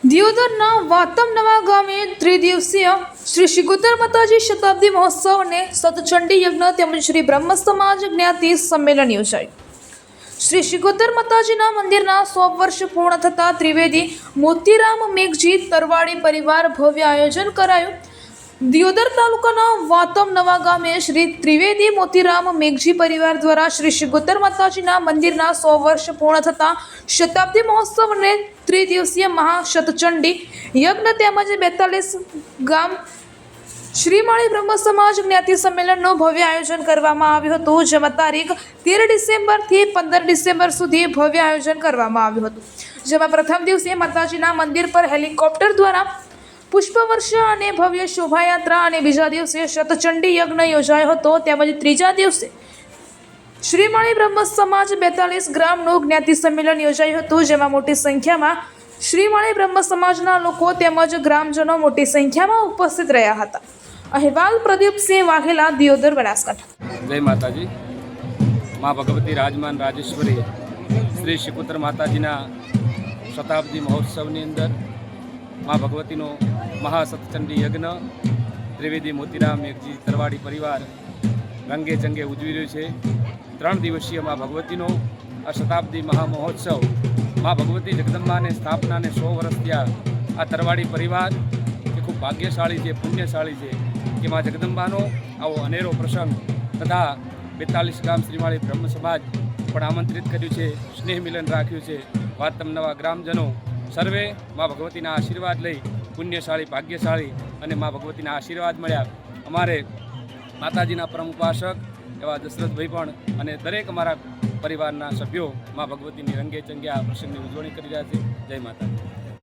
દિયોદરના વાતમ નવા ગામે ત્રિદિવસીય શ્રી શિગોતર માતાજી શતાબ્દી મહોત્સવ અને સતચંડી યજ્ઞ તેમજ શ્રી બ્રહ્મ સમાજ જ્ઞાતિ સંમેલન યોજાયું। શ્રી શિગોતર માતાજીના મંદિરના 100 વર્ષ પૂર્ણ થતા ત્રિવેદી મોતીરામ મેઘજી તરવાડી પરિવાર ભવ્ય આયોજન કરાયું। દિયોદર તાલુકાના વાતમ નવા ગામે શ્રી ત્રિવેદી મોતીરામ મેઘજી પરિવાર દ્વારા શ્રી શિગોતર માતાજીના મંદિરના 100 વર્ષ પૂર્ણ થતા શતાબ્દી મહોત્સવ અને ત્રિદિવસીય મહાશતચંડી યજ્ઞ તેમજ 42 ગામ શ્રીમાળી બ્રહ્મ સમાજ જ્ઞાતિ સંમેલનનું ભવ્ય આયોજન કરવામાં આવ્યું હતું, જેમાં તારીખ 13 ડિસેમ્બરથી 15 ડિસેમ્બર સુધી ભવ્ય આયોજન કરવામાં આવ્યું હતું, જેમાં પ્રથમ દિવસે માતાજીના મંદિર પર હેલિકોપ્ટર દ્વારા પુષ્પવર્ષા અને ભવ્ય શોભાયાત્રા અને બીજા દિવસે શતચંડી યજ્ઞ યોજાયો હતો, તેમજ ત્રીજા દિવસે શ્રીમાળી બ્રહ્મ સમાજ 42 ગ્રામનું જ્ઞાતિ સંમેલન યોજાયું હતું, જેમાં મોટી સંખ્યામાં શ્રીમાળી બ્રહ્મ સમાજના લોકો તેમજ ગ્રામજનો મોટી સંખ્યામાં ઉપસ્થિત રહ્યા હતા। અહેવાલ પ્રદીપસિંહ વાઘેલા, દિયોદર, બનાસકાંઠા। જય માતાજી। મા ભગવતી રાજમાન રાજેશ્વરી શ્રી શિગોતર માતાજીના શતાબ્દી મહોત્સવની અંદર મા ભગવતીનો મહાસતચંડી યજ્ઞ ત્રિવેદી મોતીરામ મેઘજી તરવાડી પરિવાર રંગે ચંગે ઉજવી રહ્યું છે। 3 દિવસીય મા ભગવતીનો આ શતાબ્દી મહામહોત્સવ મા ભગવતી જગદંબાને સ્થાપનાને 100 વર્ષ થયા। આ તરવાડી પરિવાર એ ખૂબ ભાગ્યશાળી છે, પુણ્યશાળી છે કે મા જગદંબાનો આવો અનેરો પ્રસંગ તથા 42 ગામ શ્રીમાળી બ્રહ્મ સમાજ પણ આમંત્રિત કર્યું છે, સ્નેહ મિલન રાખ્યું છે। વાતમ નવા ગ્રામજનો સર્વે મા ભગવતીના આશીર્વાદ લઈ પુણ્યશાળી, ભાગ્યશાળી અને મા ભગવતીના આશીર્વાદ મળ્યા। અમારે માતાજીના પરમ ઉપાસક એવા દશરથભાઈ પણ અને દરેક અમારા પરિવારના સભ્યો મા ભગવતીની રંગે ચંગે આ પ્રસંગની ઉજવણી કરી રહ્યા છે। જય માતાજી।